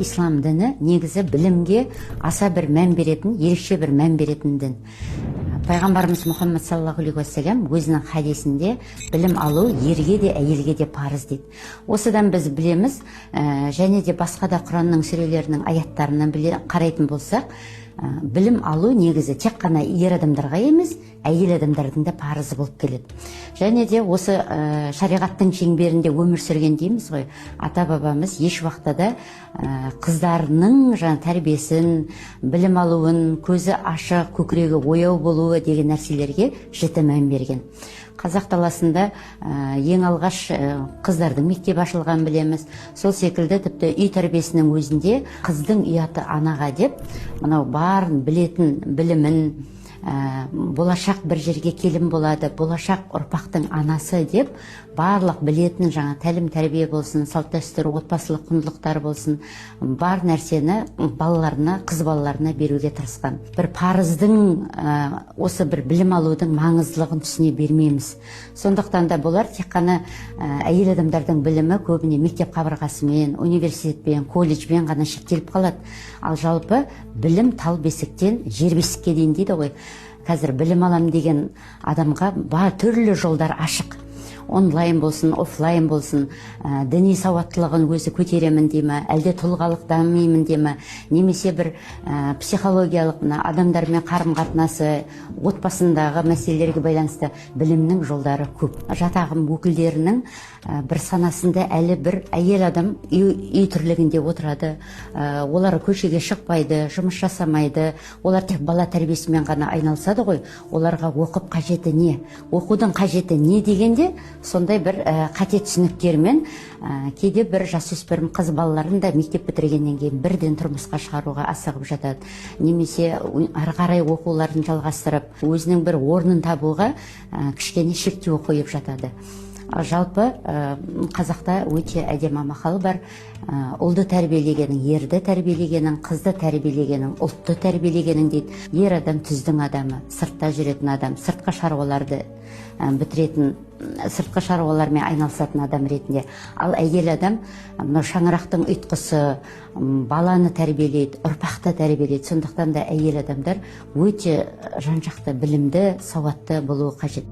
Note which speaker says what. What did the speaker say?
Speaker 1: ислам діні негізі білімге аса бір мән беретін, ерекше бір мән беретін дін. Пайғамбарымыз Мұхаммад саллаллаху алейхи уассалам өзінің хадисінде білім алу ерге де әйелге де парыз дейді. Осыдан біз білеміз, және де басқа да Құранның сүрелерінің аяттарынан қарайтын болсақ, білім алу негізі тек қана ер адамдарға емес, әйел адамдардың да парызы болып келеді. Және де осы шариғаттың шеңберінде өмір сүрген дейміз ғой, ата-бабамыз еш уақытта да қыздарының тәрбиесін, білім алуын, көзі ашық, көкірегі ояу болуы деген нәрселерге жіті мән берген. Қазақ даласында ең алғаш қыздардың мектеп ашылған білеміз. Сол секілді тіпті үй тәрбиесінің өзінде қыздың ұяты анаға деп, мынау барын білетін білімін, болашақ бір жерге келін болады, болашақ ұрпақтың анасы деп, барлық білетін тәлім тәрбие болсын, салт дәстүр, отбасылық құндылықтар болсын, бар нәрсені балаларына, қыз балаларына беруге тырысқан. Bir парыздың, осы бір білім алудың маңыздылығын түсіне бермейміз. Сондықтан да болар тек қана әйел адамдардың білімі көбіне мектеп қабырғасымен, университетпен, колледжбен ғана шектеліп қалады. Ал жалпы білім тал бесіктен жер бесікке дейін дейді ғой. Қазір білім алам деген адамға бар түрлі жолдар ашық. Онлайн болсын, офлайн болсын, діни сауаттылығын өзі көтеремін деймі, әлде тұлғалық дамимын деймі, немесе бір психологиялық адамдармен қарым-қатынасы, отбасындағы мәселелерге байланысты білімнің жолдары көп. Жатағым өкілдерінің бір санасында әлі бір әйел адам үй тірлігінде отырады, олар көшеге шықпайды, жұмыс жасамайды, олар тек бала тәрбиесімен ғана айналысады ғой, оларға оқып қажеті не? Оқудың қажеті не дегенде, сондай бір қате түсініктермен кейде бір жасөспірім қыз балаларын да мектеп бітіргеннен кейін бірден тұрмысқа шығаруға асығып жатады. Немесе ары қарай оқуларын жалғастырып, өзінің бір орнын табуға кішкене шектеу қойып жатады. Жалпы қазақта өте әдемі мақал бар. Ұлды тәрбиелегенің, ерді тәрбиелегенің, қызды тәрбиелегенің, ұлтты тәрбиелегенің дейді. Ер адам түздің адамы, сыртта жүретін адам, сыртқы шаруаларды бітіретін, сыртқы шаруалармен айналысатын адам ретінде. Ал әйел адам шаңырақтың ұйтқысы, баланы тәрбиелейді, ұрпақты тәрбиелейді. Сондықтан да әйел адамдар өте жан-жақты білімді, сауатты болуы қажет.